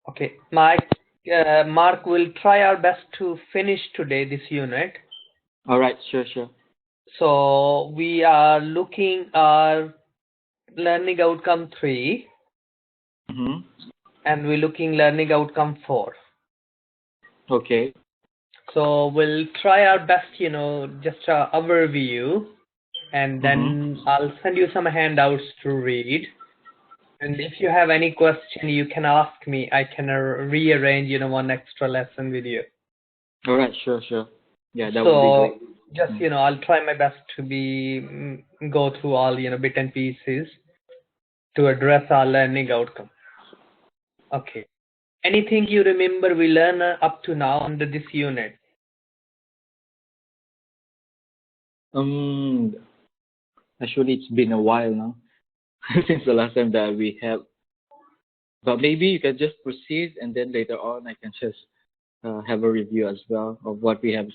Okay, Mark will try our best to finish today this unit. All right, sure. So we are looking at learning outcome 3 and we're looking learning outcome 4. Okay. So we'll try our best, just an overview, and then I'll send you some handouts to read. And if you have any question, you can ask me. I can rearrange, one extra lesson with you. All right, sure. Yeah, that would be great. Just, I'll try my best to go through all, bit and pieces to address our learning outcome. Okay. Anything you remember we learned up to now under this unit? Actually, it's been a while now since the last time that we have. But maybe you can just proceed, and then later on I can just have a review as well of what we have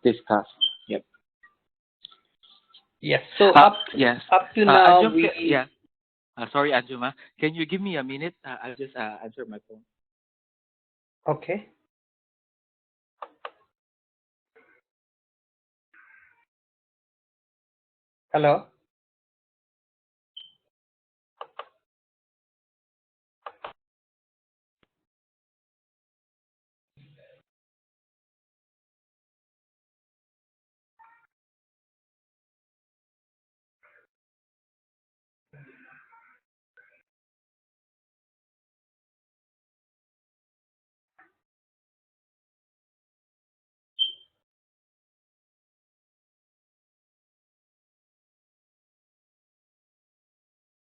discussed. Yep. Yes. So yes. up to now yeah. Sorry, Anjuma. Can you give me a minute? I'll just answer my phone. Okay. Hello.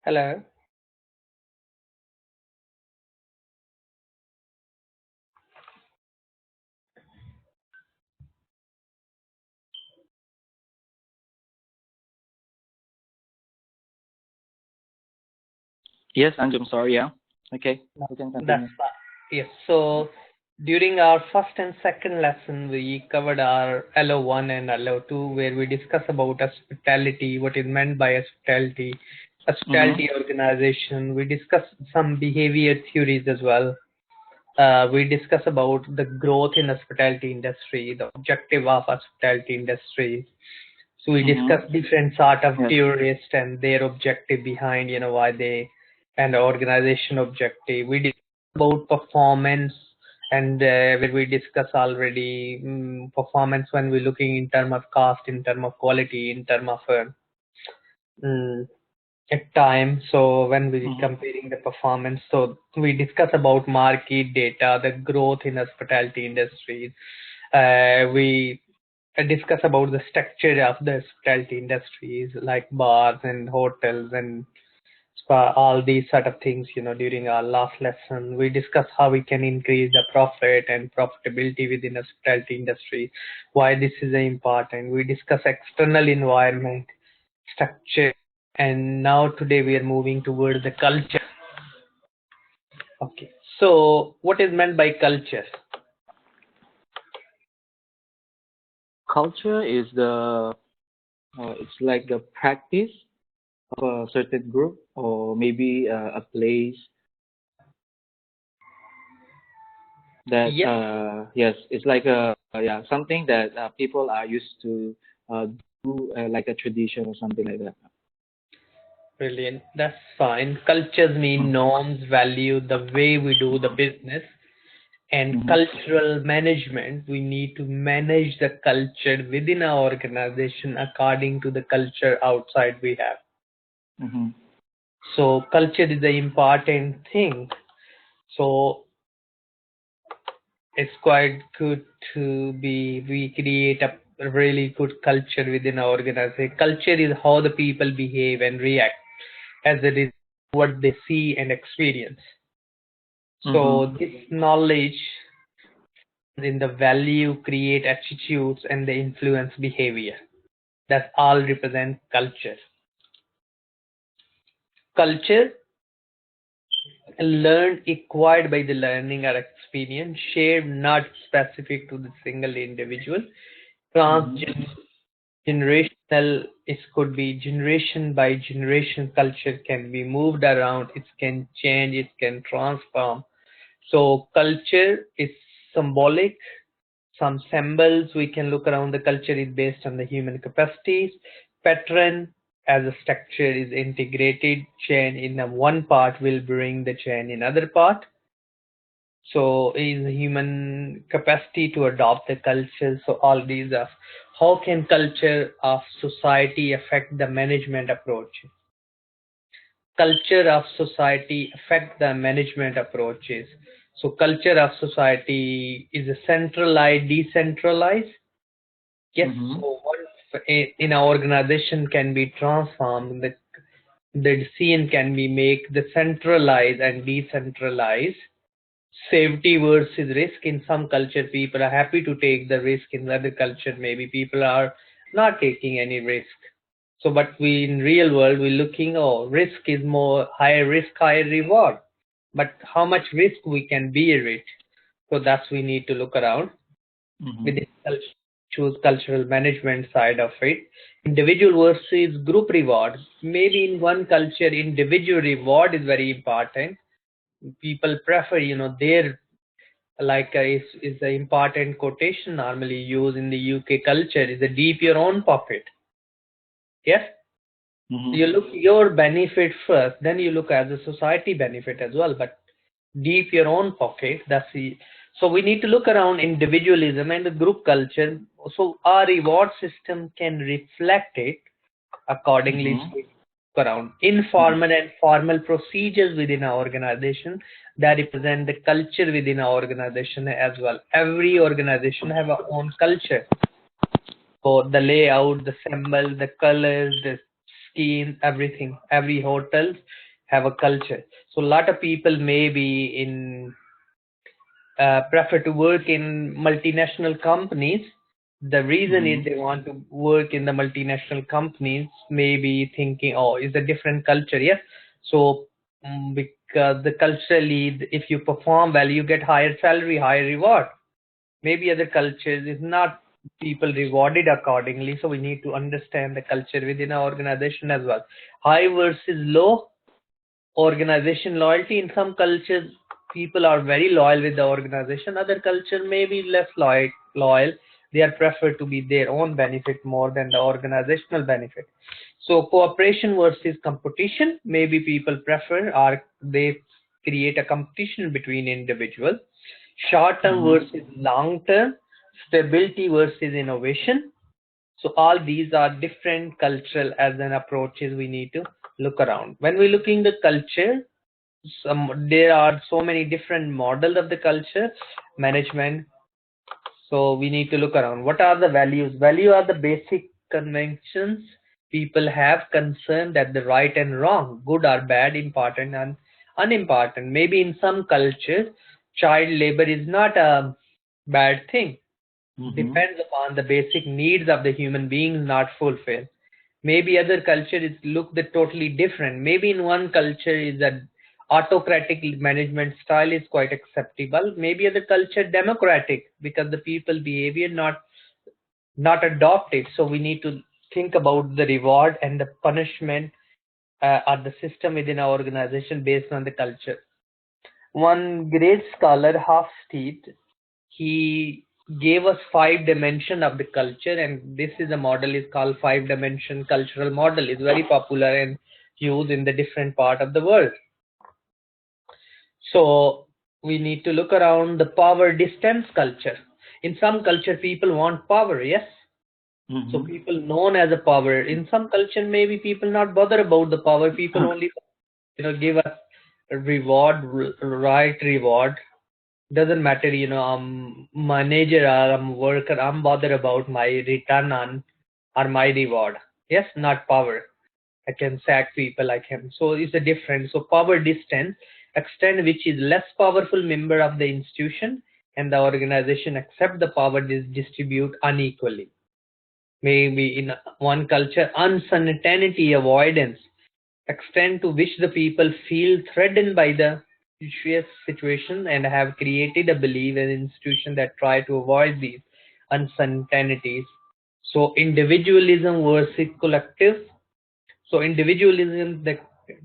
Hello. Yes, Anjum. Sorry. Yeah. Okay. You can continue. That's fine. Yes. So during our first and second lesson, we covered our LO1 and LO2, where we discuss about hospitality, what is meant by hospitality organization. We discuss some behavior theories as well. We discuss about the growth in hospitality industry, the objective of hospitality industry. So we discuss different sort of theorists and their objective behind, why they, and the organization objective. We discuss about performance, and where we discuss already performance when we're looking in terms of cost, in terms of quality, in terms of at time. So when we comparing the performance, so we discuss about market data, the growth in hospitality industries. We discuss about the structure of the hospitality industries like bars and hotels and spa, all these sort of things. During our last lesson, we discuss how we can increase the profit and profitability within the hospitality industry, why this is important. We discuss external environment, structure, and now today we are moving towards the culture. Okay, so what is meant by culture? Culture is it's like the practice of a certain group or maybe a place that yes, it's like something that people are used to do, like a tradition or something like that. Brilliant. That's fine. Cultures mean norms, value, the way we do the business. And cultural management, we need to manage the culture within our organization according to the culture outside we have. So culture is the important thing. So it's quite good to we create a really good culture within our organization. Culture is how the people behave and react as it is what they see and experience. So this knowledge in the value create attitudes and they influence behavior. That all represent culture. Culture learned, acquired by the learning or experience, shared, not specific to the single individual. Transgenerational, it could be generation by generation. Culture can be moved around, it can change, it can transform. So culture is symbolic. Some symbols we can look around. The culture is based on the human capacities. Pattern as a structure is integrated. Chain in one part will bring the chain in other part. So is human capacity to adopt the culture. So all these are how can culture of society affect the management approach. Culture of society affect the management approaches. So culture of society is a centralized, decentralized. Yes, Mm-hmm. so once in our organization can be transformed, the decision can be made the centralized and decentralized. Safety versus risk. In some culture, people are happy to take the risk. In other culture, maybe people are not taking any risk. So, but we in real world, we're looking, oh, risk is more higher risk, higher reward. But how much risk we can bear it? So that's we need to look around Mm-hmm. within choose cultural management side of it. Individual versus group reward. Maybe in one culture, individual reward is very important. People prefer, their like is the important quotation normally used in the UK culture is a deep your own pocket. Yes, Mm-hmm. you look your benefit first, then you look at the society benefit as well. But deep your own pocket. That's the so we need to look around individualism and the group culture. So our reward system can reflect it accordingly. Mm-hmm. So look around informal and formal procedures within our organization that represent the culture within our organization as well. Every organization have a own culture for the layout, the symbol, the colors, the scheme, everything. Every hotel have a culture. So a lot of people may be in prefer to work in multinational companies. The reason is Mm-hmm. they want to work in the multinational companies, maybe thinking, oh, it's a different culture. Yes. So, because the culturally, if you perform well, you get higher salary, higher reward. Maybe other cultures is not people rewarded accordingly. So we need to understand the culture within our organization as well. High versus low organization loyalty. In some cultures people are very loyal with the organization, other culture may be less loyal. They are prefer to be their own benefit more than the organizational benefit. So cooperation versus competition, maybe people prefer or they create a competition between individuals. Short term Mm-hmm. versus long term, stability versus innovation. So all these are different cultural as an approaches we need to look around. When we looking the culture, there are so many different models of the culture management. So we need to look around. What are the values? Value are the basic conventions people have concern that the right and wrong, good or bad, important and unimportant. Maybe in some cultures, child labor is not a bad thing, Mm-hmm. depends upon the basic needs of the human beings not fulfilled. Maybe other culture is look the totally different. Maybe in one culture is that autocratic management style is quite acceptable. Maybe other culture democratic because the people behavior not adopted. So we need to think about the reward and the punishment or the system within our organization based on the culture. One great scholar, Hofstede, he gave us 5 dimension of the culture, and this is a model is called 5 dimension cultural model. It's very popular and used in the different part of the world. So we need to look around the power distance culture. In some culture people want power, yes, so Mm-hmm. people known as a power. In some culture maybe people not bother about the power, people only give us a reward, right reward. Doesn't matter, I'm manager or I'm worker, I'm bothered about my return on or my reward. Yes, not power. I can sack people, I can. So it's a difference. So power distance extent which is less powerful member of the institution and the organization accept the power is distribute unequally. Maybe in one culture, uncertainty avoidance extent to which the people feel threatened by the vicious situation and have created a belief in institution that try to avoid these uncertainties. So individualism versus collective. So individualism, the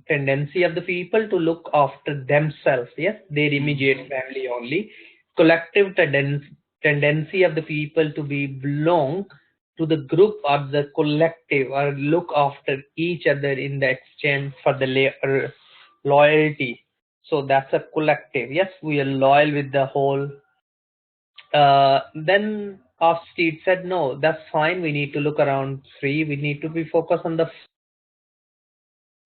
tendency of the people to look after themselves, yes, their immediate family only. Collective tendency of the people to be belong to the group or the collective or look after each other in the exchange for the loyalty. So that's a collective. Yes, we are loyal with the whole. Then Offsteed said, no, that's fine. We need to look around three. We need to be focused on the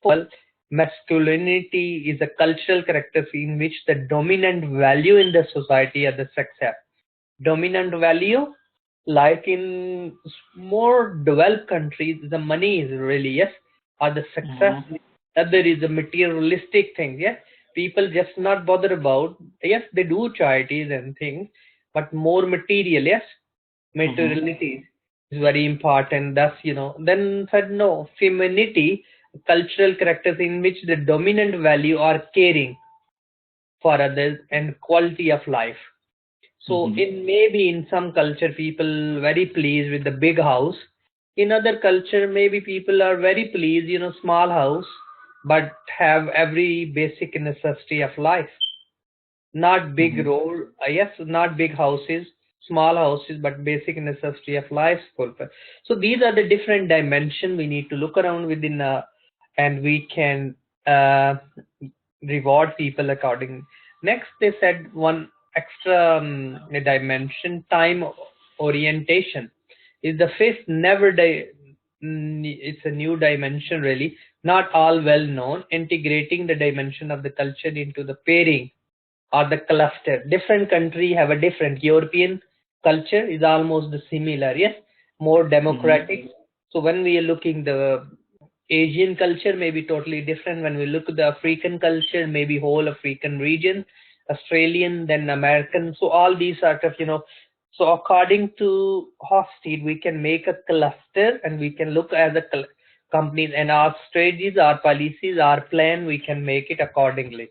well, masculinity is a cultural characteristic in which the dominant value in the society are the success. Dominant value, like in more developed countries, the money is really, yes, or the success. Other is a materialistic thing, yes. People just not bother about, yes, they do charities and things, but more material, yes, materiality is very important. That's, then said no, femininity, cultural characters in which the dominant value are caring for others and quality of life. So in maybe in some culture people very pleased with the big house. In other culture maybe people are very pleased, small house, but have every basic necessity of life. Not big role, yes, not big houses, small houses, but basic necessity of life fulfill. So these are the different dimension we need to look around within, and we can uh, reward people according. Next, they said one extra dimension, time orientation, is the fifth never it's a new dimension really, not all well known, integrating the dimension of the culture into the pairing or the cluster. Different country have a different. European culture is almost similar, yes, more democratic. So when we are looking the Asian culture may be totally different. When we look at the African culture, maybe whole African region, Australian, then American. So all these sort of, so according to Hofstede, we can make a cluster and we can look at the companies and our strategies, our policies, our plan, we can make it accordingly,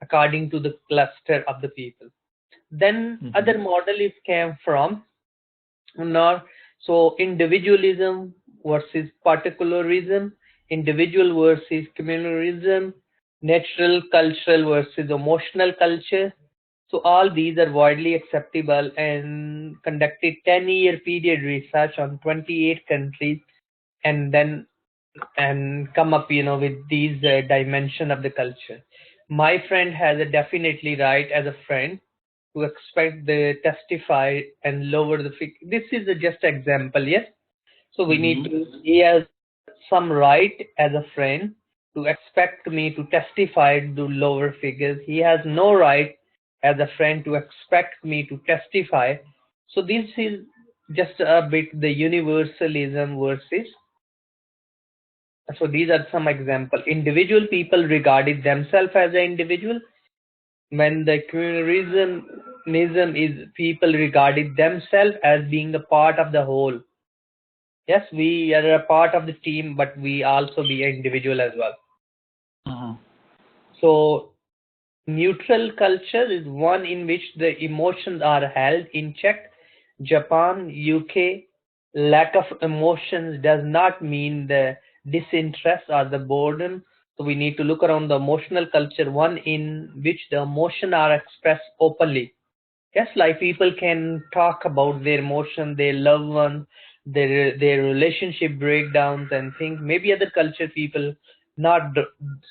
according to the cluster of the people. Then other model is came from nor so individualism versus particularism, individual versus communalism, natural cultural versus emotional culture. So all these are widely acceptable and conducted 10-year period research on 28 countries and then and come up with these dimension of the culture. My friend has a definitely right as a friend to expect the testify and lower the fee. This is just example, yes. So we need to. He has some right as a friend to expect me to testify to lower figures. He has no right as a friend to expect me to testify. So this is just a bit the universalism versus. So these are some example. Individual people regarded themselves as an individual, when the communalism is people regarded themselves as being a part of the whole. Yes, we are a part of the team, but we also be an individual as well. So neutral culture is one in which the emotions are held in check. Japan, UK, lack of emotions does not mean the disinterest or the boredom. So we need to look around the emotional culture, one in which the emotion are expressed openly. Yes, like people can talk about their emotion, their loved one, their relationship breakdowns and things. Maybe other culture people not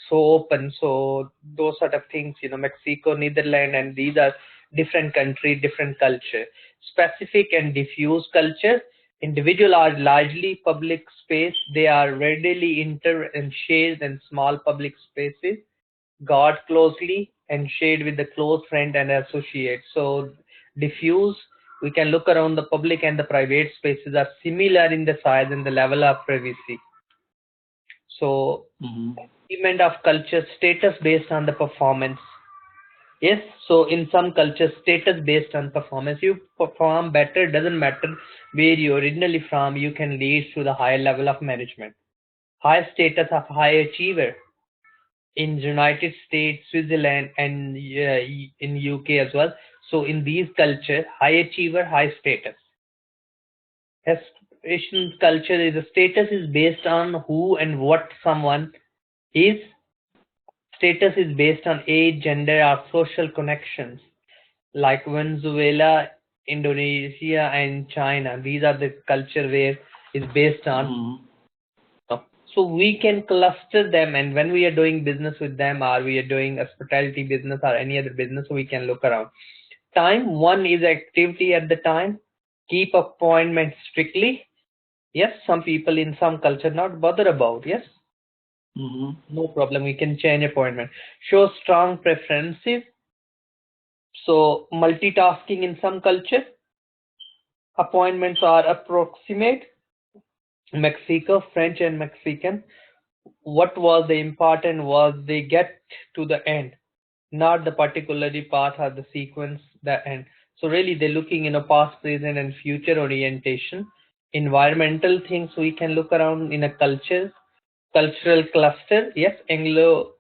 so open. So those sort of things, Mexico, Netherlands, and these are different country, different culture. Specific and diffuse culture. Individual are largely public space. They are readily inter and shared in small public spaces, guard closely and shade with the close friend and associate. So diffuse, we can look around the public and the private spaces are similar in the size and the level of privacy. So achievement of culture, status based on the performance. Yes, so in some cultures, status based on performance. You perform better, doesn't matter where you originally from, you can lead to the higher level of management. High status of high achiever in United States, Switzerland, and in UK as well. So in these culture, high achiever, high status. As Asian culture is a status is based on who and what someone is Status is based on age, gender, or social connections, like Venezuela, Indonesia, and China. These are the culture where it's based on. So we can cluster them, and when we are doing business with them, or we are doing hospitality business or any other business, we can look around. Time, one is activity at the time. Keep appointments strictly. Yes, some people in some culture not bother about. Yes, no problem. We can change appointment. Show strong preferences. So multitasking in some culture. Appointments are approximate. Mexico, French and Mexican. What was the important was they get to the end, not the particularly path or the sequence, the end. So really they're looking in a past, present and future orientation. Environmental things we can look around in a culture. Cultural cluster, yes, Anglo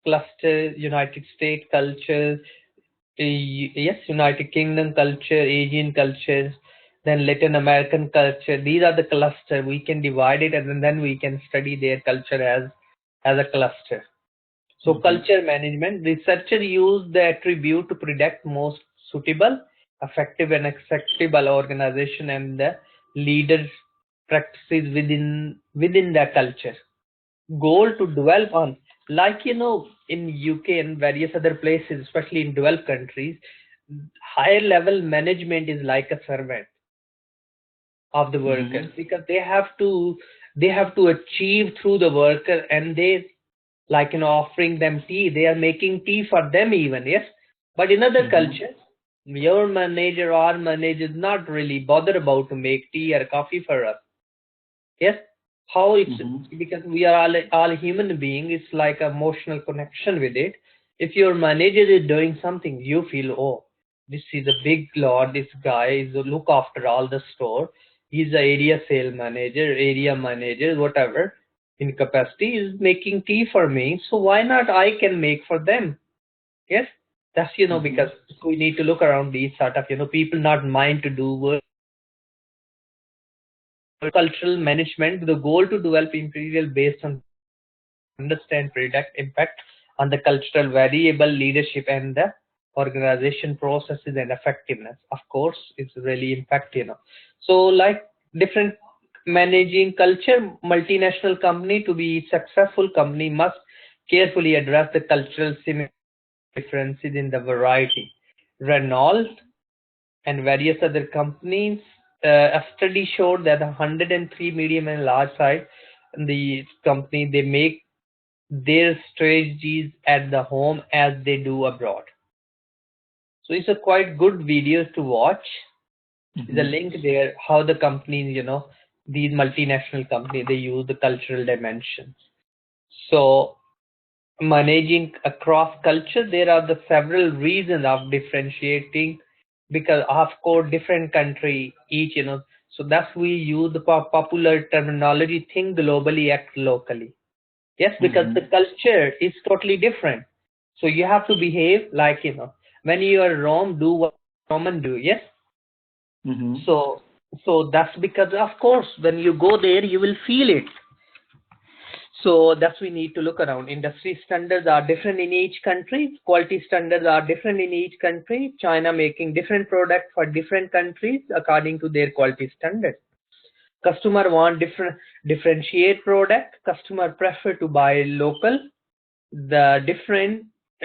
cluster, United States culture, yes, United Kingdom culture, Asian cultures, then Latin American culture. These are the cluster. We can divide it and then we can study their culture as a cluster. So culture management, researchers use the attribute to predict most suitable, effective and acceptable organization and the leaders practices within the culture. Goal to develop on, like in UK and various other places, especially in developed countries, higher level management is like a servant of the workers, because they have to achieve through the worker, and they, like offering them tea, they are making tea for them even. Yes, but in other cultures, your manager or manager is not really bothered about to make tea or coffee for us. Yes, how it's because we are all human beings, it's like emotional connection with it. If your manager is doing something, you feel, oh, this is a big lord, this guy is a look after all the store, he's the area sale manager, area manager, whatever in capacity, is making tea for me, so why not I can make for them. Yes, that's because we need to look around these sort of people not mind to do work. Cultural management, the goal to develop imperial based on understand predict impact on the cultural variable, leadership and the organization processes and effectiveness. Of course, it's really impact. So like different managing culture, multinational company to be successful company must carefully address the cultural differences in the variety. Renault and various other companies, a study showed that 103 medium and large size the company, they make their strategies at the home as they do abroad. So it's a quite good video to watch. The link there, how the companies, these multinational companies, they use the cultural dimensions. So managing across culture, there are the several reasons of differentiating, because of course different country each, so that's we use the popular terminology, think globally, act locally. Yes, because the culture is totally different. So you have to behave like, when you are Rome, do what Roman do. Yes. So that's because, of course, when you go there, you will feel it. So that's we need to look around. Industry standards are different in each country. Quality standards are different in each country. China making different products for different countries according to their quality standards. Customer want differentiate product. Customer prefer to buy local. The different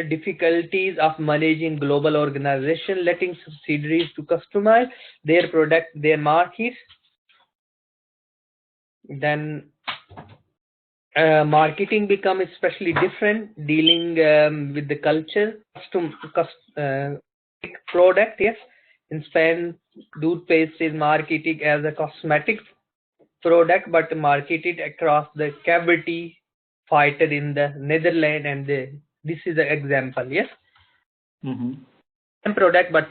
difficulties of managing global organization, letting subsidiaries to customize their product, their market. Then marketing become especially different, dealing with the culture, product. Yes, in Spain, toothpaste is marketed as a cosmetic product, but marketed across the cavity fighter in the Netherlands, and this is the example. Yes, same product, but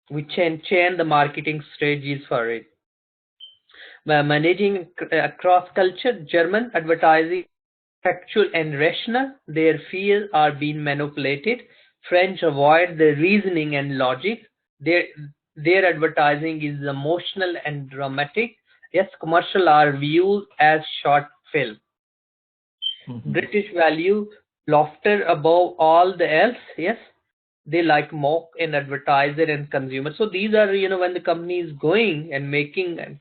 we change the marketing strategies for it. Managing across culture, German advertising factual and rational, their fears are being manipulated. French avoid the reasoning and logic. Their advertising is emotional and dramatic. Yes, commercial are viewed as short film. British value Laughter above all the else, yes. They like mock and advertiser and consumer. So these are, when the company is going and making and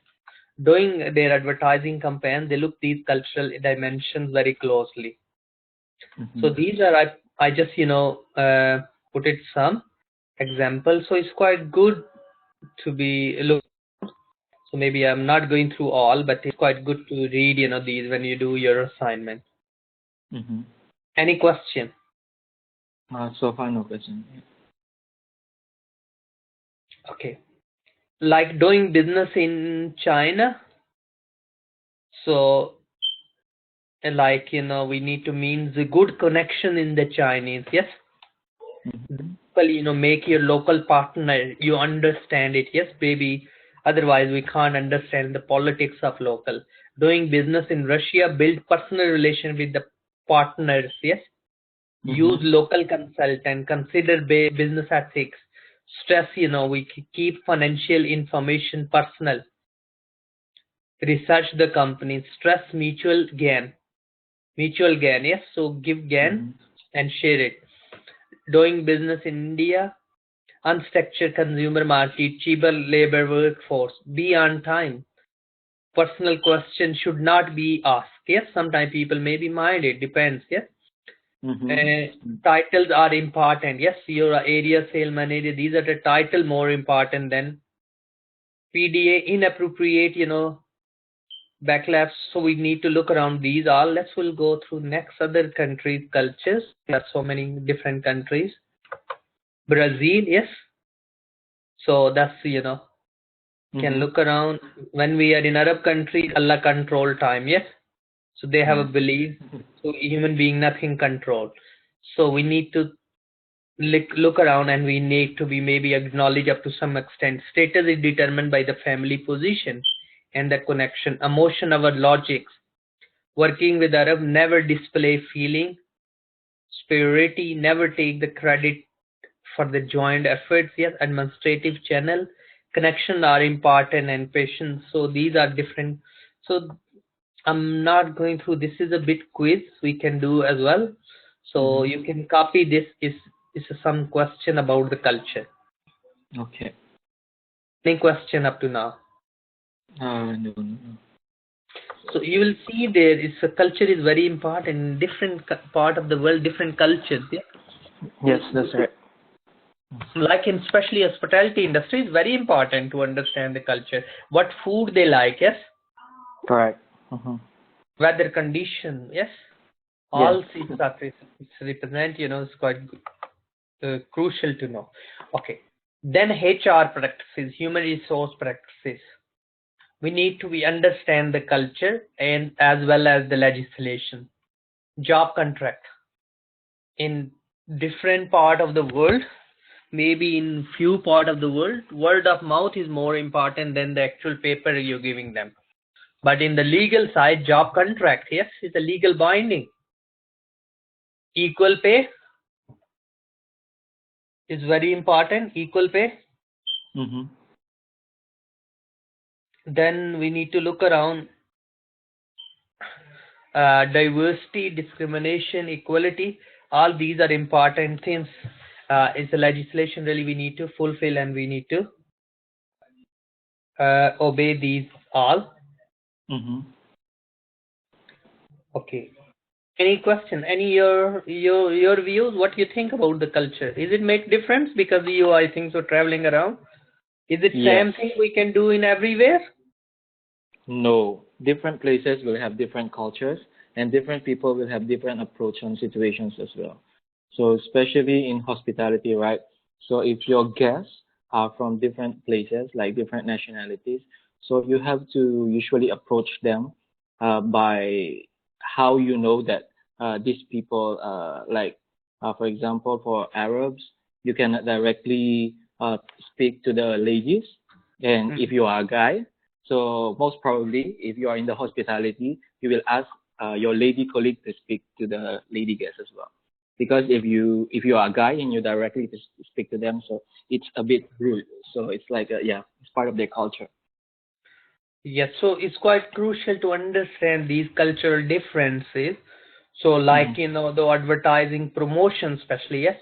doing their advertising campaign, they look these cultural dimensions very closely. So Mm-hmm. these are, I just, put it some examples. So it's quite good to be look. So maybe I'm not going through all, but it's quite good to read, these when you do your assignment. Mm-hmm. Any question? So far, no question. Okay. Like doing business in China. So like, we need to mean the good connection in the Chinese. Yes. Mm-hmm. Well, make your local partner, you understand it. Yes, baby. Otherwise, we can't understand the politics of local. Doing business in Russia, build personal relation with the partners. Yes. Use Mm-hmm. local consultant, consider business ethics, stress, we keep financial information personal, research the company, stress mutual gain, yes, so give gain Mm-hmm. and share it. Doing business in India, unstructured consumer market, cheaper labor workforce, be on time. Personal questions should not be asked. Yes, sometimes people may be minded, depends. Yes. Mm-hmm. Titles are important. Yes, your area sale manager. These are the title more important than PDA inappropriate. Backlash. So we need to look around these all. Let's we'll go through next other countries cultures. There are so many different countries. Brazil, yes. So that's can Mm-hmm. look around when we are in Arab countries. Allah control time. Yes. So they have a Yes. belief. So human being nothing control. So we need to look around and we need to be maybe acknowledge up to some extent. Status is determined by the family position and the connection, emotion, our logics. Working with Arab, never display feeling, superiority, never take the credit for the joint efforts. Yes, administrative channel, connection are important and patience. So these are different. So I'm not going through. This is a bit quiz we can do as well. So Mm-hmm. you can copy this. Is some question about the culture. Okay. Any question up to now? No, no, no. So you will see there is a culture is very important in different part of the world, different cultures. Yeah. Yes, that's right. Like in especially hospitality industry is very important to understand the culture. What food they like, yes. Correct. Mm-hmm. Weather condition, yes. Yes. All these are represent, it's quite good, crucial to know. Okay. Then HR practices, human resource practices. We need to be understand the culture and as well as the legislation. Job contract in different part of the world, maybe in few part of the world, word of mouth is more important than the actual paper you're giving them. But in the legal side, job contract, yes, is a legal binding. Equal pay is very important. Equal pay. Mm-hmm. Then we need to look around diversity, discrimination, equality. All these are important things. It's a legislation really we need to fulfill and we need to obey these all. Mm-hmm. Okay. Any question? Any your views? What you think about the culture? Is it make difference because you I think so traveling around? Is it Yes. same thing we can do in everywhere? No. Different places will have different cultures, and different people will have different approach on situations as well. So especially in hospitality, right? So if your guests are from different places, like different nationalities, so you have to usually approach them by how you know that these people, for example, for Arabs, you cannot directly speak to the ladies, and if Mhm. you are a guy, so most probably, if you are in the hospitality, you will ask your lady colleague to speak to the lady guest as well. Because if you are a guy and you directly to speak to them, so it's a bit rude. So it's like yeah, it's part of their culture. Yes, so it's quite crucial to understand these cultural differences. So like, the advertising promotion especially, yes.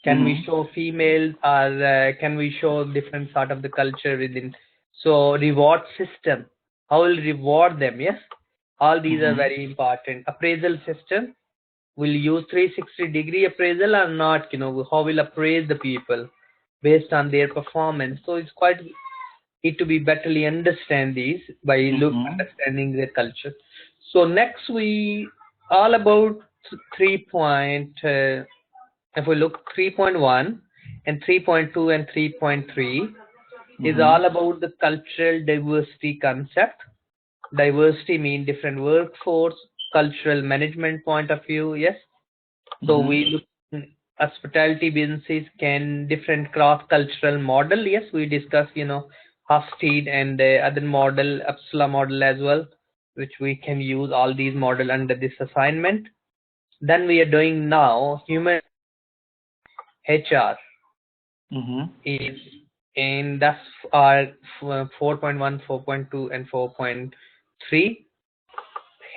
Can we show females, or can we show different sort of the culture within? So reward system, how will reward them, yes. All these are very important. Appraisal system, will use 360-degree appraisal or not, how will appraise the people based on their performance. So it's quite need to be betterly understand these by understanding their culture. So next we all about 3 point, if we look 3.1 and 3.2 and 3.3 is all about the cultural diversity concept. Diversity mean different workforce, cultural management point of view, yes. So we look hospitality businesses can different cross-cultural model. Yes, we discuss, Hofstede and other model, Uppsala model as well, which we can use all these model under this assignment. Then we are doing now human HR is, and that's our 4.1, 4.2, and 4.3.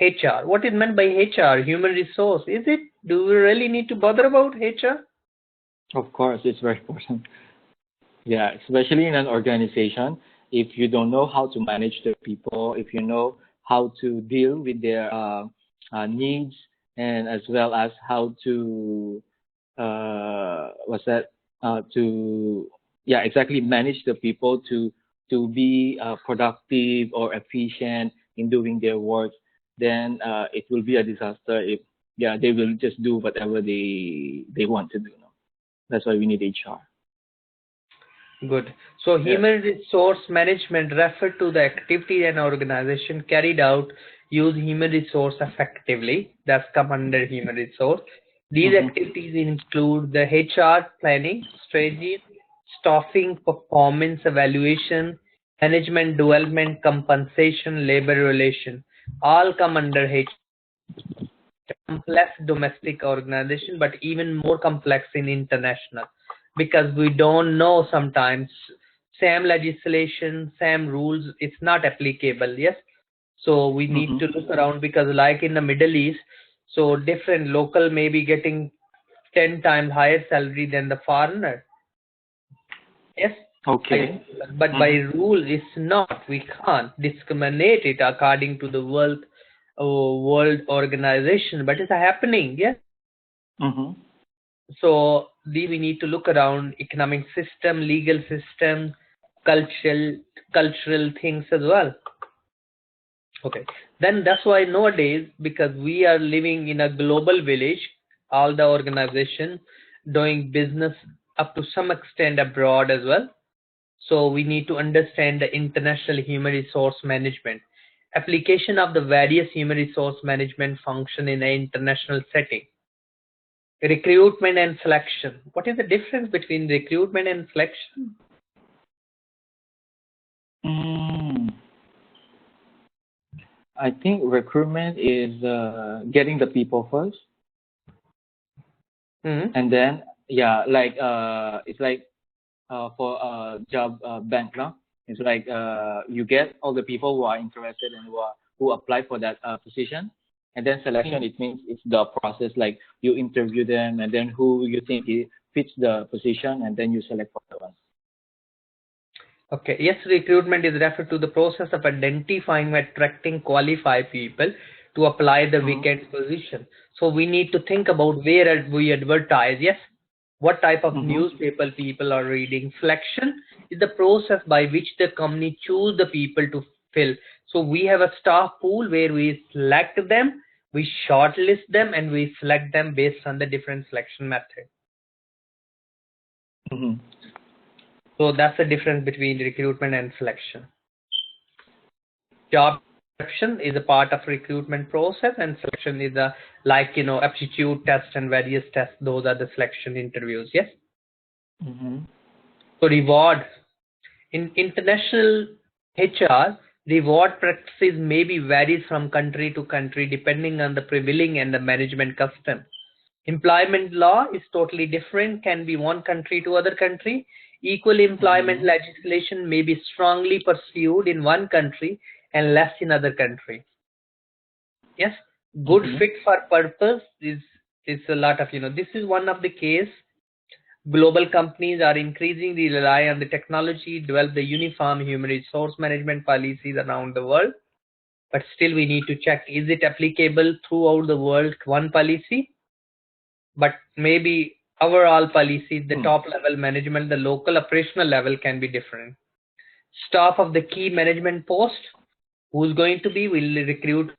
HR. What is meant by HR? Human resource. Is it? Do we really need to bother about HR? Of course, it's very important. Yeah, especially in an organization, if you don't know how to manage the people, if you know how to deal with their needs, and as well as how to exactly manage the people to be productive or efficient in doing their work, then it will be a disaster if they will just do whatever they want to do. No? That's why we need HR. Good. So human resource management refer to the activity and organization carried out use human resource effectively. That's come under human resource. These activities include the HR planning, strategy, staffing, performance evaluation, management development, compensation, labor relation. All come under HR. Complex domestic organization, but even more complex in international, because we don't know sometimes same legislation, same rules, it's not applicable, yes. So we need to look around, because like in the Middle East, so different local may be getting 10 times higher salary than the foreigner, yes. Okay. But by rule it's not, we can't discriminate it according to the world organization, but it's happening, yes. So we need to look around economic system, legal system, cultural things as well. Okay, then that's why nowadays, because we are living in a global village, all the organization doing business up to some extent abroad as well. So we need to understand the international human resource management, application of the various human resource management function in an international setting. Recruitment and selection. What is the difference between recruitment and selection? I think recruitment is getting the people first, and then it's like for a job bank, no? It's like you get all the people who are interested and who apply for that position, and then selection. It means it's the process, like you interview them, and then who you think fits the position, and then you select for the one. Okay. Yes, recruitment is referred to the process of identifying and attracting qualified people to apply the vacant position. So we need to think about where we advertise. Yes. What type of newspaper people are reading. Selection is the process by which the company choose the people to fill. So we have a staff pool where we select them, we shortlist them, and we select them based on the different selection method. So that's the difference between recruitment and selection. Job selection is a part of recruitment process, and selection is a aptitude test and various tests. Those are the selection interviews. Yes. So reward in international HR, reward practices maybe varies from country to country depending on the prevailing and the management custom. Employment law is totally different, can be one country to other country. Equal employment legislation may be strongly pursued in one country and less in other country. Yes, Good fit for purpose is a lot of, this is one of the case. Global companies are increasingly rely on the technology, develop the uniform human resource management policies around the world. But still we need to check, is it applicable throughout the world, one policy? But maybe overall policy, the top level management, the local operational level can be different. Staff of the key management post, who's going to be, will recruit,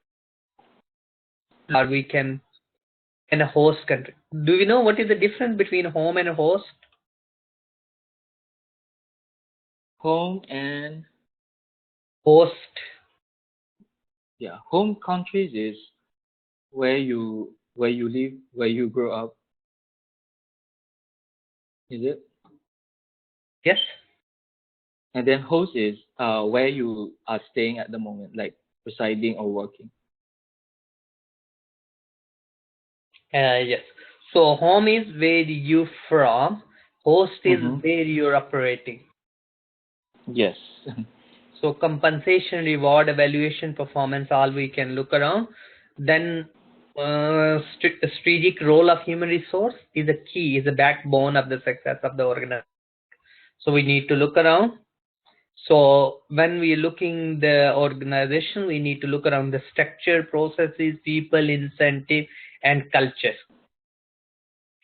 or we can in a host country. Do you know what is the difference between home and a host? Home and Host. yeah, home countries is where you live, where you grow up. Is it? Yes. And then host is where you are staying at the moment, like residing or working. Yes. So home is where you from. Host is where you're operating. Yes. So compensation, reward, evaluation, performance, all we can look around. Then strategic role of human resource is a key, is a backbone of the success of the organization. So we need to look around. So when we're looking the organization, we need to look around the structure, processes, people, incentive, and culture.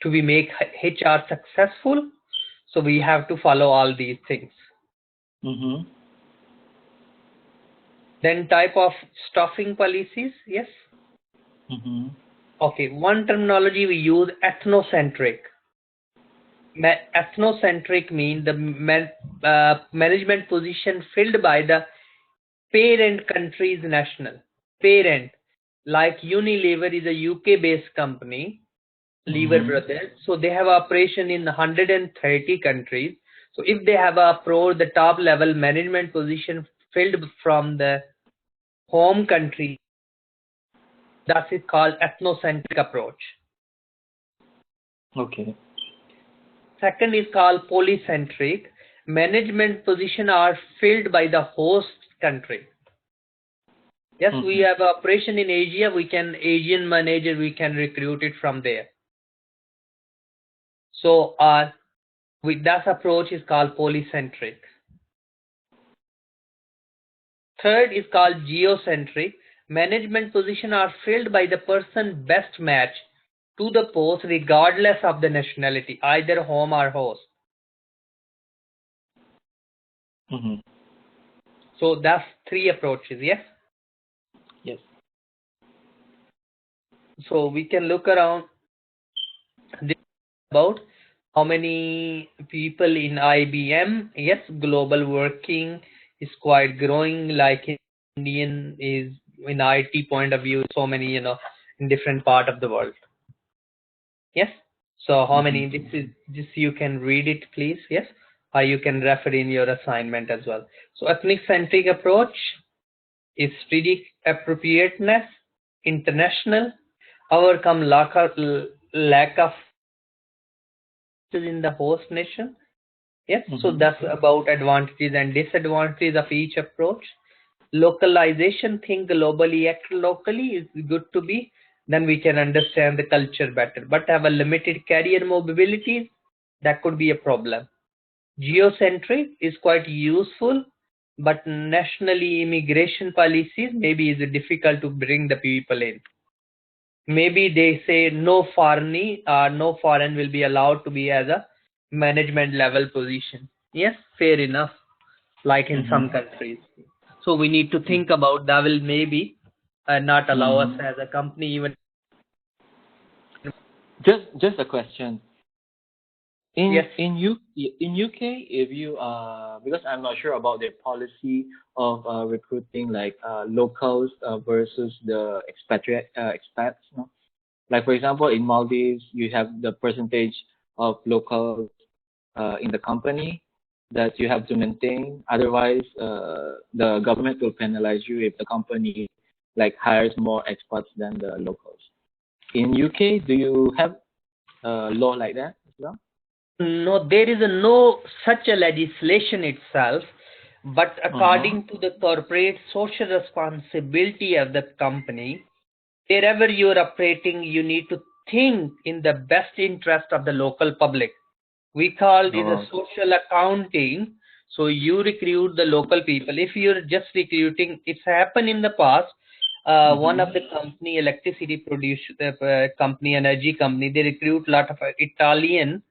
To be make HR successful, so we have to follow all these things. Then type of staffing policies, yes. Okay, one terminology we use, ethnocentric. Ethnocentric means the management position filled by the parent country's national. Parent, like Unilever is a UK-based company, Lever Brothers. So they have operation in 130 countries. So if they have the top level management position filled from the home country, that is called ethnocentric approach. Okay. Second is called polycentric. Management position are filled by the host country. Yes, we have operation in Asia. Asian manager, we can recruit it from there. So with that approach is called polycentric. Third is called geocentric. Management position are filled by the person best match to the post regardless of the nationality, either home or host. So that's three approaches, yes? Yes. So we can look around about how many people in IBM. Yes, global working is quite growing, like Indian is in IT point of view, so many, in different part of the world. Yes. So how many, this you can read it, please. Yes. Or you can refer in your assignment as well. So ethnic-centric approach is strategic appropriateness, international, overcome lack of in the host nation. Yes. So that's about advantages and disadvantages of each approach. Localization, think globally, act locally is good to be. Then we can understand the culture better. But have a limited career mobility, that could be a problem. Geocentric is quite useful, but nationally immigration policies maybe is difficult to bring the people in. Maybe they say no foreign will be allowed to be as a management level position. Yes, fair enough. Like in some countries. So we need to think about that will maybe not allow us as a company even. Just a question. In UK, if you because I'm not sure about their policy of recruiting like locals versus the expats. No? Like for example, in Maldives, you have the percentage of locals in the company that you have to maintain. Otherwise, the government will penalize you if the company like hires more expats than the locals. In UK, do you have law like that as well? No, there is no such a legislation itself, but according to the corporate social responsibility of the company, Wherever you are operating, you need to think in the best interest of the local public. We call this a Oh. social accounting. So you recruit the local people. If you're just recruiting, it's happened in the past. One of Mhm. the company, electricity produce company, energy company, they recruit a lot of Italian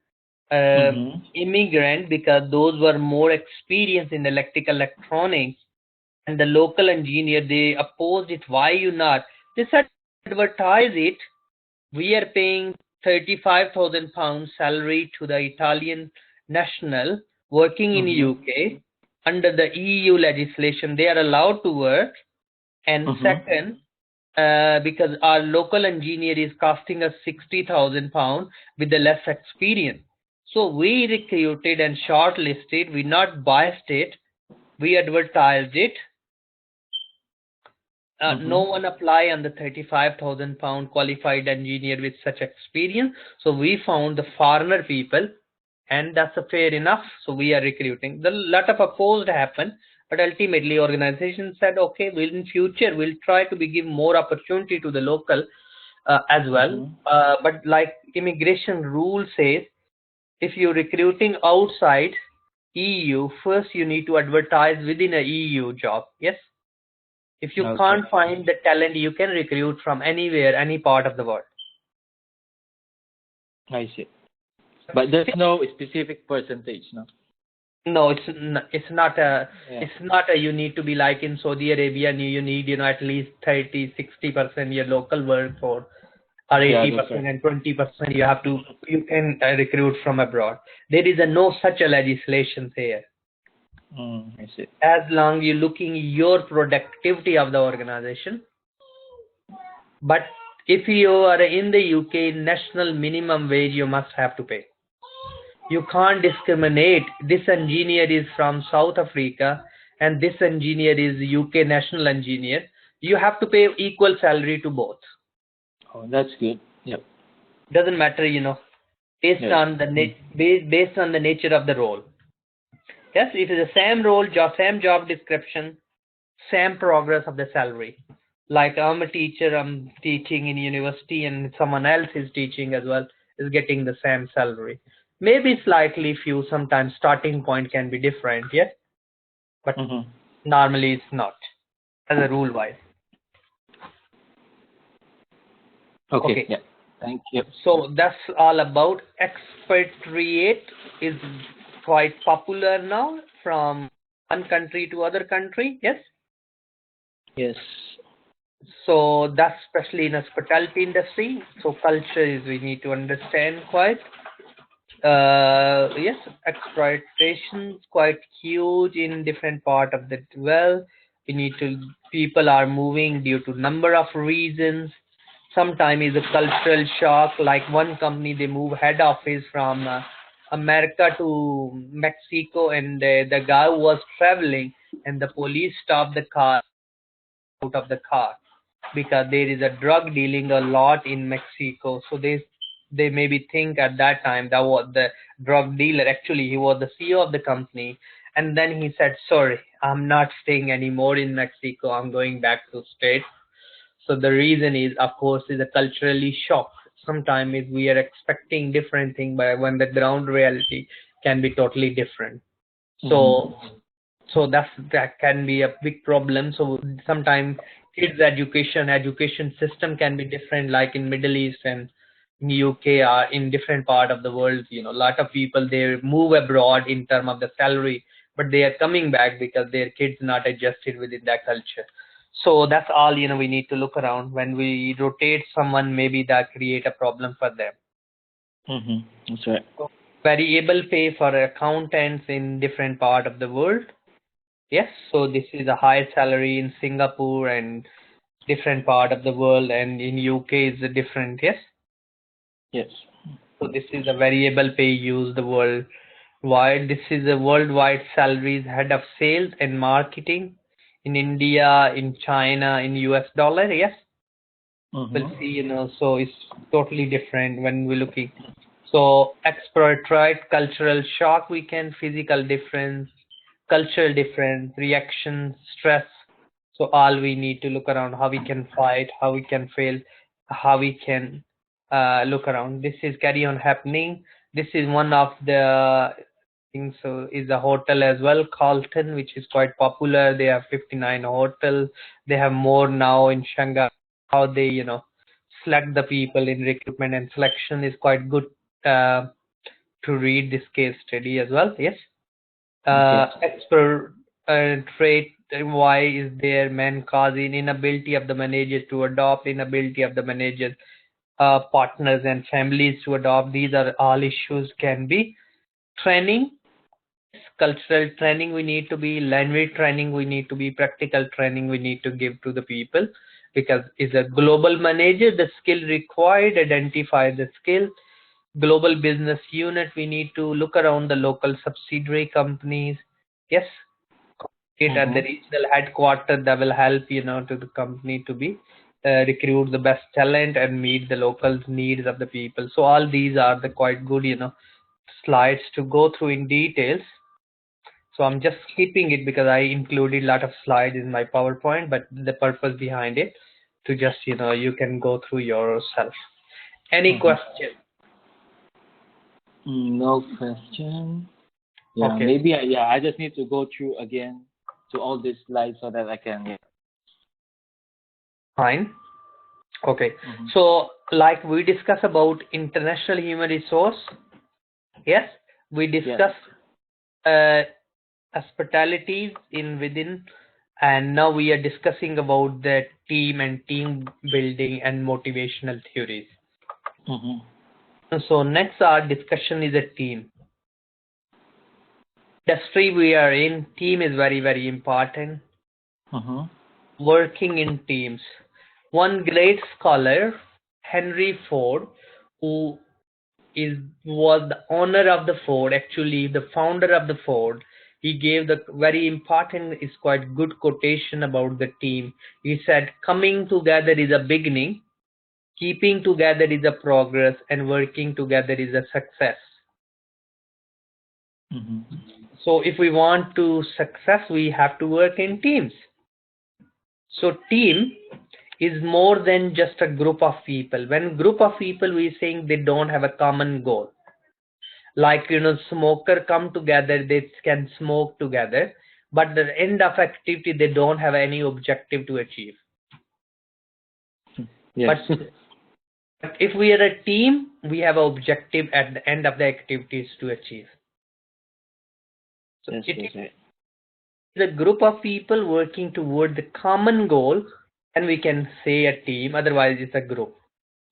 uh, Mhm. immigrant because those were more experienced in electrical electronics, and the local engineer they opposed it. Why you not? They said advertise it. We are paying £35,000 salary to the Italian national working in Mhm. UK under the EU legislation. They are allowed to work. And Mhm. second, because our local engineer is costing us £60,000 with the less experience. So we recruited and shortlisted. We not biased it. We advertised it. No Mhm. one apply on the £35,000 qualified engineer with such experience. So we found the foreigner people, and that's a fair enough. So we are recruiting. The lot of opposed happened, but ultimately organization said, okay, we'll in future we'll try to be give more opportunity to the local as well. Mhm. But like immigration rule says, if you're recruiting outside EU, first you need to advertise within a EU job. Yes. If you Okay. can't find the talent, you can recruit from anywhere, any part of the world. I see. But there's no specific percentage, no? No, it's not a, Yeah. it's not a, you need to be like in Saudi Arabia, and you need, at least 30-60% your local workforce, or Yeah, that's 80% right. and 20% you can recruit from abroad. There is a no such a legislation here. I see. As long you're looking your productivity of the organization. But if you are in the UK, national minimum wage you must have to pay. You can't discriminate. This engineer is from South Africa and this engineer is UK national engineer. You have to pay equal salary to both. Oh, that's good. Yep. Doesn't matter, based Yes. on the based on the nature of the role. Yes, it is the same role, same job description, same progress of the salary. Like I'm a teacher, I'm teaching in university, and someone else is teaching as well, is getting the same salary. Maybe slightly few, sometimes starting point can be different, yes, but Mhm. normally it's not, as a rule wise. Okay. Okay, Yeah. Thank you. so that's all about expatriate is quite popular now from one country to other country, yes. Yes. So that's especially in hospitality industry. So culture is we need to understand quite. Yes, exploitation is quite huge in different part of the world. We need to people are moving due to number of reasons. Sometimes is a cultural shock. Like one company, they move head office from America to Mexico, and the guy was traveling, and the police stopped the car out of the car because there is a drug dealing a lot in Mexico. So they maybe think at that time that was the drug dealer. Actually, he was the CEO of the company. And then he said, sorry, I'm not staying anymore in Mexico. I'm going back to States. So the reason is, of course, is a culturally shock. Sometimes we are expecting different thing, but when the ground reality can be totally different. Mhm. So that can be a big problem. So sometimes kids education system can be different, like in Middle East and in UK or in different part of the world. A lot of people they move abroad in term of the salary, but they are coming back because their kids not adjusted within that culture. So that's all we need to look around. When we rotate someone, maybe that create a problem for them. Mhm. That's right. Variable pay for accountants in different part of the world. Yes, so this is a high salary in Singapore and different part of the world, and in UK is a different. Yes, Yes. so this is a variable pay used the worldwide. This is a worldwide salaries head of sales and marketing in India, in China, in US dollar. Yes, we'll Mhm. see. So it's totally different when we're looking. So expatriate cultural shock, we can physical difference, cultural difference, reaction, stress. So all we need to look around how we can fight, how we can fail, how we can look around. This is carry on happening. This is one of the things. So is a hotel as well, Carlton, which is quite popular. They have 59 hotels. They have more now in Shanghai. How they select the people in recruitment and selection is quite good to read this case study as well. Yes. Okay. As per trait, why is there main cause in inability of the managers to adopt, inability of the managers, partners and families to adopt. These are all issues can be training, cultural training we need to be, language training we need to be, practical training we need to give to the people, because is a global manager, the skill required, identify the skill. Global business unit, we need to look around the local subsidiary companies. Yes, it at the regional headquarters that will help to the company to be recruit the best talent and meet the local needs of the people. So all these are the quite good slides to go through in details. So I'm just skipping it because I included a lot of slides in my PowerPoint, but the purpose behind it to just you can go through yourself. Any question? No question. Yeah, Okay, maybe I just need to go through again to all these slides so that I can. fine. Okay, so like we discuss about international human resource. Yes, we discuss hospitalities in within, and now we are discussing about the team and team building and motivational theories. So next our discussion is a team. Industry we are in, team is very, very important. Working in teams. One great scholar, Henry Ford, who was the owner of the Ford, actually the founder of the Ford. He gave the very important, is quite good quotation about the team. He said, coming together is a beginning, keeping together is a progress, and working together is a success. So if we want to success, we have to work in teams. So team is more than just a group of people. When group of people, we saying they don't have a common goal. Like smoker come together, they can smoke together, but the end of activity they don't have any objective to achieve. Yes. But if we are a team, we have an objective at the end of the activities to achieve. So it is a group of people working toward the common goal, and we can say a team, otherwise it's a group.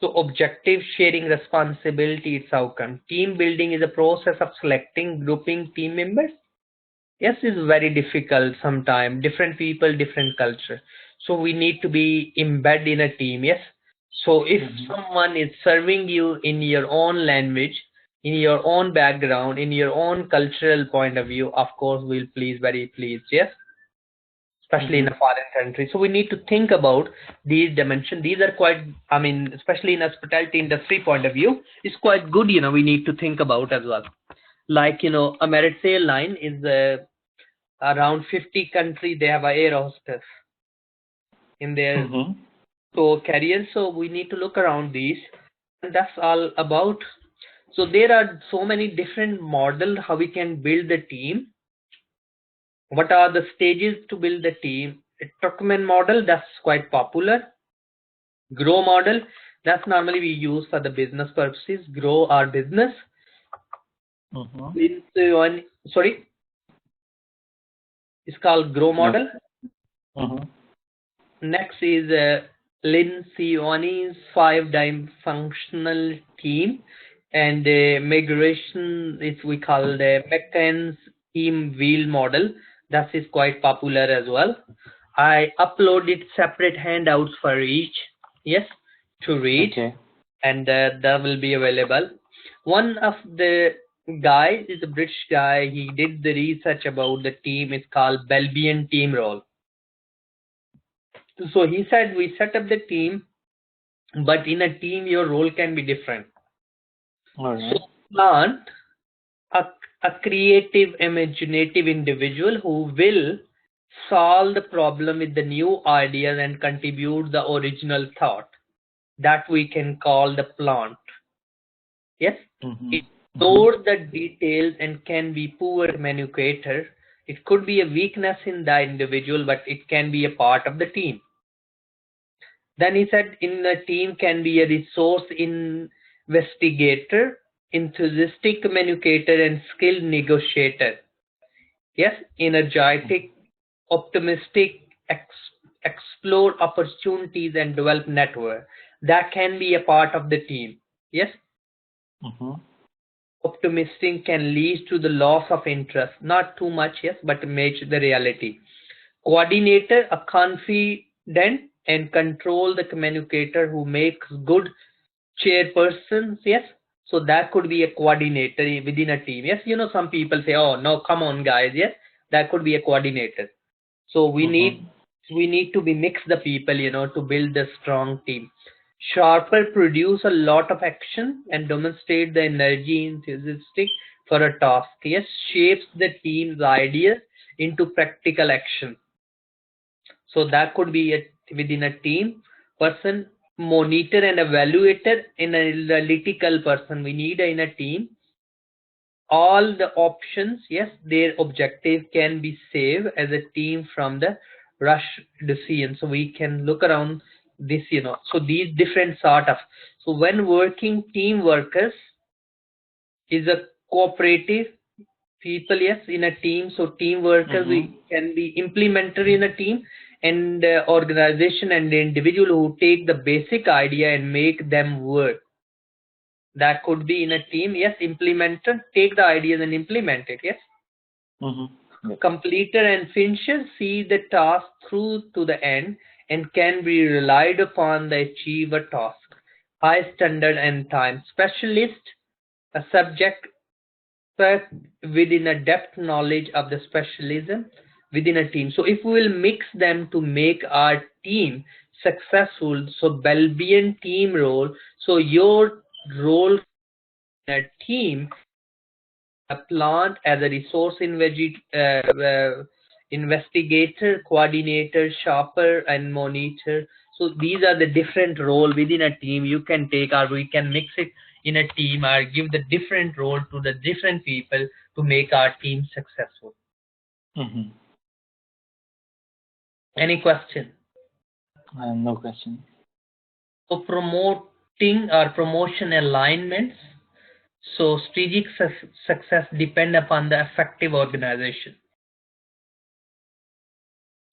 So objective, sharing responsibility, its outcome. Team building is a process of selecting, grouping team members. Yes, it's very difficult sometimes. Different people, different culture. So we need to be embedded in a team. Yes. So if someone is serving you in your own language, in your own background, in your own cultural point of view, of course we'll very pleased. Yes. Especially in a foreign country. So we need to think about these dimensions. These are quite, especially in hospitality industry point of view, is quite good, we need to think about as well. Like, Emirates Airline is around 50 countries, they have an air hostess in their carrier. So we need to look around these, and that's all about. So there are so many different models how we can build the team. What are the stages to build the team? A Cookman model, that's quite popular. Grow model, that's normally we use for the business purposes, grow our business. Sorry, it's called grow model. Next is Lencioni's 5-dimensional team, and migration is we call the McCann's team wheel model. That is quite popular as well. I uploaded separate handouts for each, yes, to read, and that will be available. One of the guys is a British guy. He did the research about the team. It's called Belgian team role. So he said we set up the team, but in a team your role can be different. All right. So plant a creative, imaginative individual who will solve the problem with the new ideas and contribute the original thought. That we can call the plant. Yes, Mm-hmm. Mm-hmm. ignore the details and can be poor communicator. It could be a weakness in the individual, but it can be a part of the team. Then he said in the team can be a resource investigator, enthusiastic communicator, and skilled negotiator. Yes, energetic, optimistic, explore opportunities and develop network. That can be a part of the team. Yes, Mm-hmm. optimistic can lead to the loss of interest. Not too much, yes, but match the reality. Coordinator, a confident and control the communicator who makes good chairpersons, yes. So that could be a coordinator within a team. Yes, some people say, oh no, come on guys, yes, that could be a coordinator. So we Mm-hmm. need to be mix the people, to build a strong team. Sharper produce a lot of action and demonstrate the energy enthusiastic for a task. Yes, shapes the team's ideas into practical action. So that could be within a team person. Monitor and evaluator, an analytical person we need in a team. All the options, yes, their objective can be saved as a team from the rush decision. So we can look around this, so these different sort of, so when working team workers is a cooperative people, yes, in a team. So team workers we Mm-hmm. can be implementer in a team, and organization and the individual who take the basic idea and make them work. That could be in a team, yes. Implementer take the ideas and implement it, yes. Mm-hmm. Yes. Completer and finisher see the task through to the end and can be relied upon to achieve a task. High standard and time specialist, a subject expert within a depth knowledge of the specialism within a team. So if we will mix them to make our team successful, so Belgian team role, so your role in a team, a plant as a resource investigator, coordinator, shopper, and monitor. So these are the different role within a team you can take, or we can mix it in a team, or give the different role to the different people to make our team successful. Mm-hmm. Any question? No question. So promoting or promotion alignments. So strategic success depend upon the effective organization.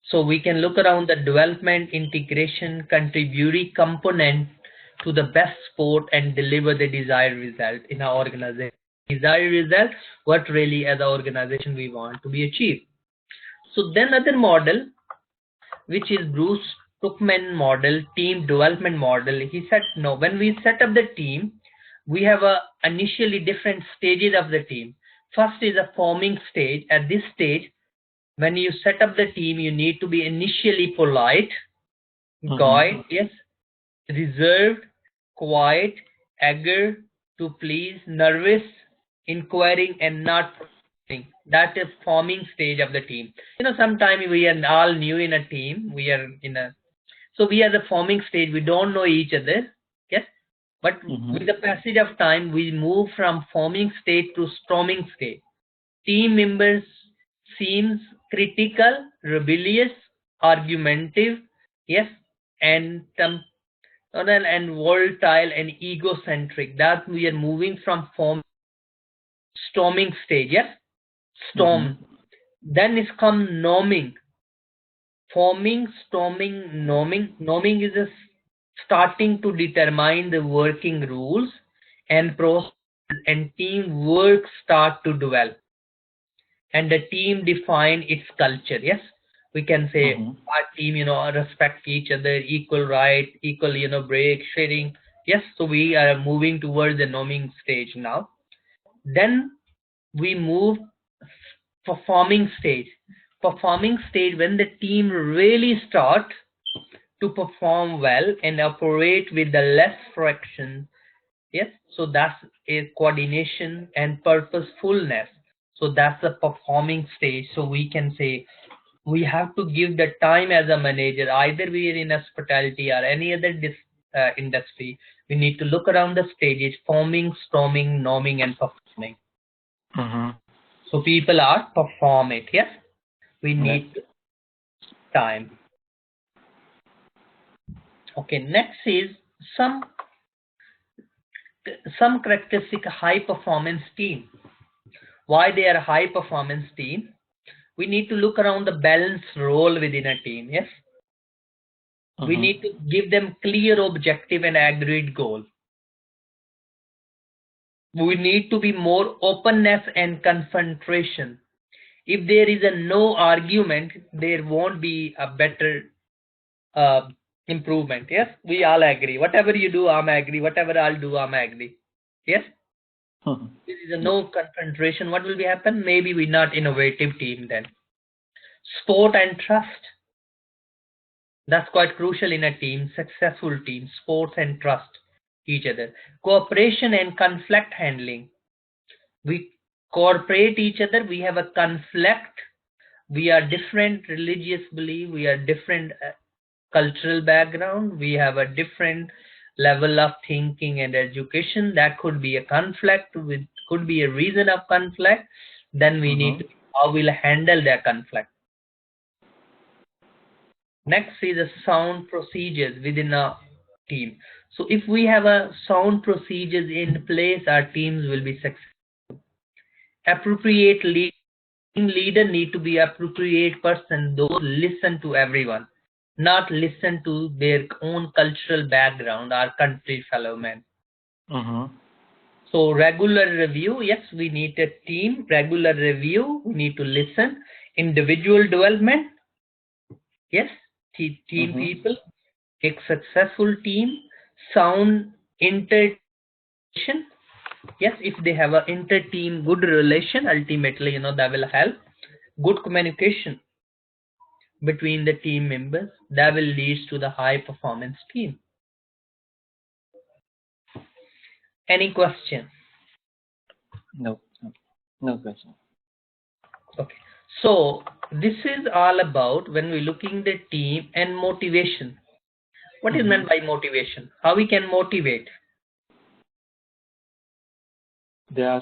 So we can look around the development, integration, contributory component to the best sport and deliver the desired result in our organization. Desired result, what really as an organization we want to be achieved. So then other model, which is Bruce Cookman model, team development model. He said, no, when we set up the team, we have a initially different stages of the team. First is a forming stage. At this stage, when you set up the team, you need to be initially polite, Mm-hmm. guide, yes, reserved, quiet, eager to please, nervous, inquiring, and not protecting. That is forming stage of the team. Sometimes we are all new in a team. So we are the forming stage. We don't know each other. Yes. But Mm-hmm. with the passage of time, we move from forming state to storming state. Team members seems critical, rebellious, argumentative, yes, and and volatile and egocentric. That we are moving from storming stage, yes, Mm-hmm. storm. Then is come norming, forming, storming, norming. Norming is a starting to determine the working rules and process, and teamwork start to develop, and the team define its culture. Yes, we can say Mm-hmm. our team, respect each other, equal right, equal, break sharing. Yes, so we are moving towards the norming stage now. Then we move performing stage. Performing stage, when the team really start to perform well and operate with the less friction. Yes, so that's a coordination and purposefulness. So that's the performing stage. So we can say we have to give the time as a manager, either we are in hospitality or any other industry. We need to look around the stages: forming, storming, norming, and performing. So people are perform it. Yes, we need time. Okay, next is some characteristic high performance team. Why they are high performance team? We need to look around the balanced role within a team. Yes, we need to give them clear objective and agreed goal. We need to be more openness and confrontation. If there is a no argument, there won't be a better improvement. Yes, we all agree. Whatever you do, I'm agree. Whatever I'll do, I'm agree. Yes. There is a no confrontation. What will be happen? Maybe we're not innovative team then. Sport and trust. That's quite crucial in a team, successful team. Sports and trust each other. Cooperation and conflict handling. We cooperate each other. We have a conflict. We are different religious belief. We are different cultural background. We have a different level of thinking and education. That could be a conflict. With could be a reason of conflict. Then we need to how we'll handle that conflict. Next is a sound procedures within a team. So if we have a sound procedures in place, our teams will be successful. Appropriate leader need to be appropriate person. Those listen to everyone, not listen to their own cultural background or country fellow men. So regular review, yes, we need a team. Regular review, we need to listen. Individual development, yes, team people, a successful team. Sound inter. Yes, if they have a inter-team good relation, ultimately, that will help. Good communication between the team members, that will lead to the high performance team. Any question? No question. Okay, so this is all about when we're looking the team and motivation. What is meant by motivation? How we can motivate? There are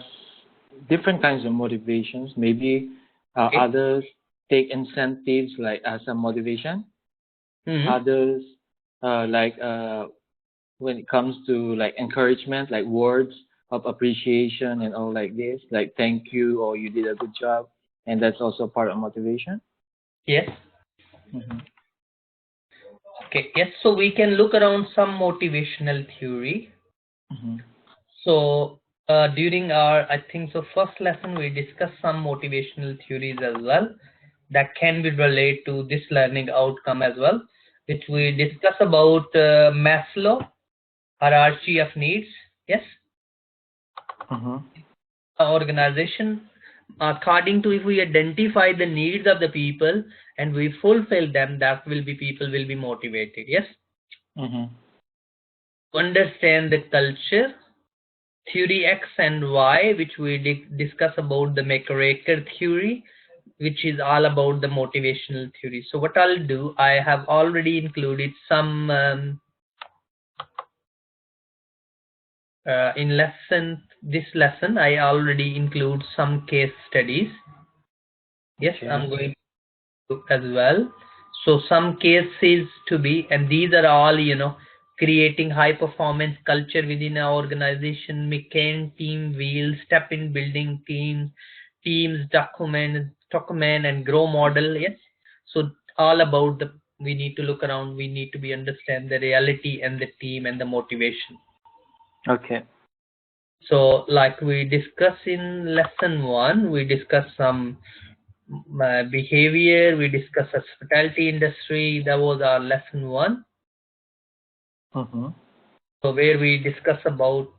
different kinds of motivations. Maybe others take incentives like as a motivation. Others when it comes to like encouragement, like words of appreciation and all like this, like thank you or you did a good job, and that's also part of motivation. Yes. Okay, yes, so we can look around some motivational theory. So during our, I think so, first lesson, we discussed some motivational theories as well that can be related to this learning outcome as well, which we discuss about Maslow hierarchy of needs. Yes. Organization, according to, if we identify the needs of the people and we fulfill them, that will be people will be motivated. Yes. To understand the culture theory X and Y, which we discuss about the McGregor theory, which is all about the motivational theory. So what I'll do, I have already included some in this lesson I already include some case studies. Yes, I'm going to as well. So some cases to be, and these are all creating high performance culture within an organization, McCain team wheel, step in building teams, document and grow model. Yes, so all about we need to look around, we need to be understand the reality and the team and the motivation. Okay. So like we discussed in lesson 1, we discussed some behavior, we discussed hospitality industry. That was our lesson 1. So where we discuss about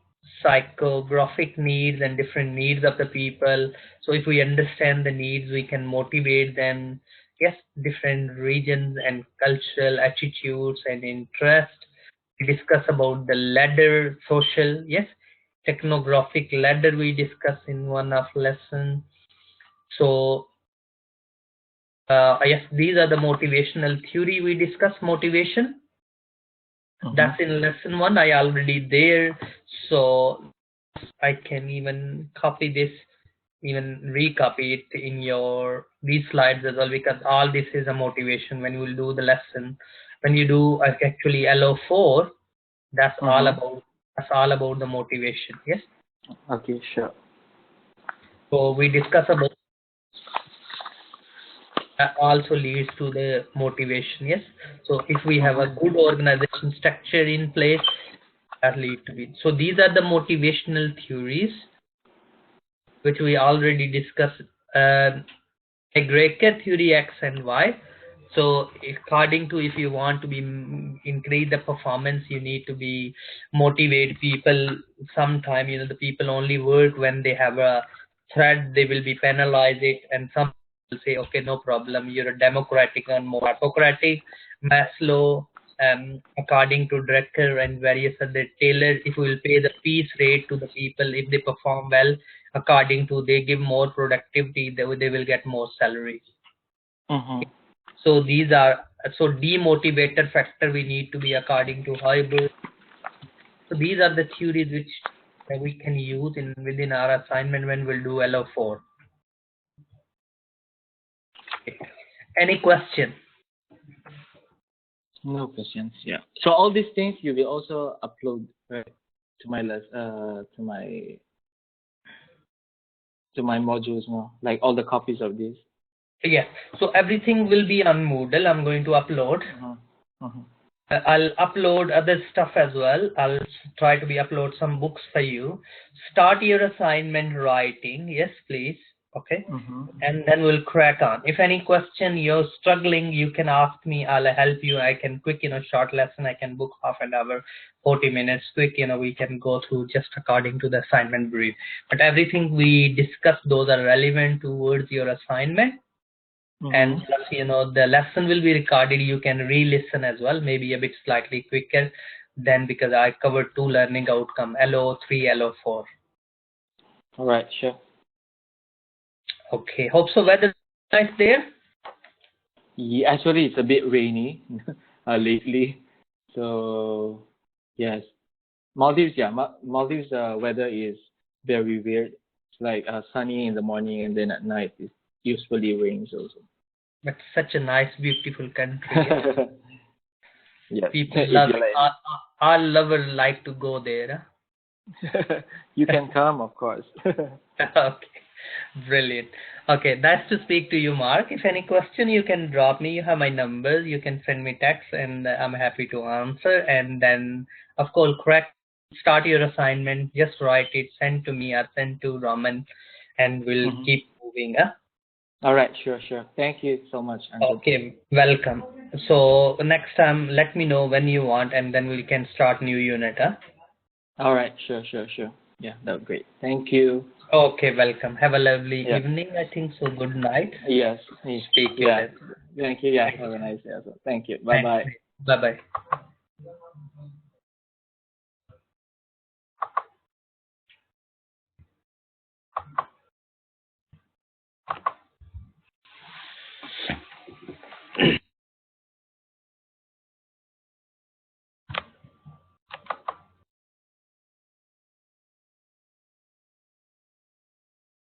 psychographic needs and different needs of the people. So if we understand the needs, we can motivate them. Yes, different regions and cultural attitudes and interest. We discuss about the ladder social. Yes, technographic ladder we discuss in one of lesson. So Yes, these are the motivational theory we discussed. Motivation. That's in lesson 1. I already there, so I can even copy this, even recopy it in your these slides as well, because all this is a motivation. When you will do the lesson, when you do actually LO4, that's all about the motivation. Yes. Okay, sure. So we discuss about that also leads to the motivation. Yes. So if we have a good organization structure in place, that lead to it. So these are the motivational theories which we already discussed. Aggregate theory X and Y. So according to, if you want to be increase the performance, you need to be motivate people. Sometime the people only work when they have a threat, they will be penalized it, and some will say, okay, no problem, you're a democratic and more autocratic. Maslow, according to Drucker and various other tailors, if we will pay the piece rate to the people, if they perform well, according to they give more productivity, they will get more salary. So these are demotivator factor we need to be according to Hoiberg. So these are the theories which we can use within our assignment when we'll do LO4. Any question? No questions. Yeah. So all these things you will also upload, right, to my to my modules, no? Like all the copies of this. Yes. So everything will be on Moodle. I'm going to upload. I'll upload other stuff as well. I'll try to upload some books for you. Start your assignment writing. Yes, please. Okay. And then we'll crack on. If any question you're struggling, you can ask me. I'll help you. I can quick, short lesson. I can book half an hour, 40 minutes quick. We can go through just according to the assignment brief. But everything we discuss, those are relevant towards your assignment. And plus, the lesson will be recorded. You can re-listen as well, maybe a bit slightly quicker than, because I covered 2 learning outcome, LO3, LO4. All right, sure. Okay, hope so. Weather nice there? Yeah, actually, it's a bit rainy lately. So, yes. Maldives, yeah. Maldives weather is very weird. It's like sunny in the morning and then at night it usually rains also. But such a nice, beautiful country. Yes. People love it. All lovers like to go there. Huh? You can come, of course. Okay, brilliant. Okay, nice to speak to you, Mark. If any question, you can drop me. You have my number. You can send me text, and I'm happy to answer. And then, of course, start your assignment. Just write it. Send to me or send to Raman, and we'll keep moving. All right, sure. Thank you so much, Andrew. Okay, welcome. So next time, let me know when you want, and then we can start new unit. All right, sure. Yeah, that's great. Thank you. Okay, welcome. Have a lovely evening. I think so. Good night. Yes. Speak to you then. Thank you. Yeah. Have a nice day also. Thank you. Bye bye. Bye bye.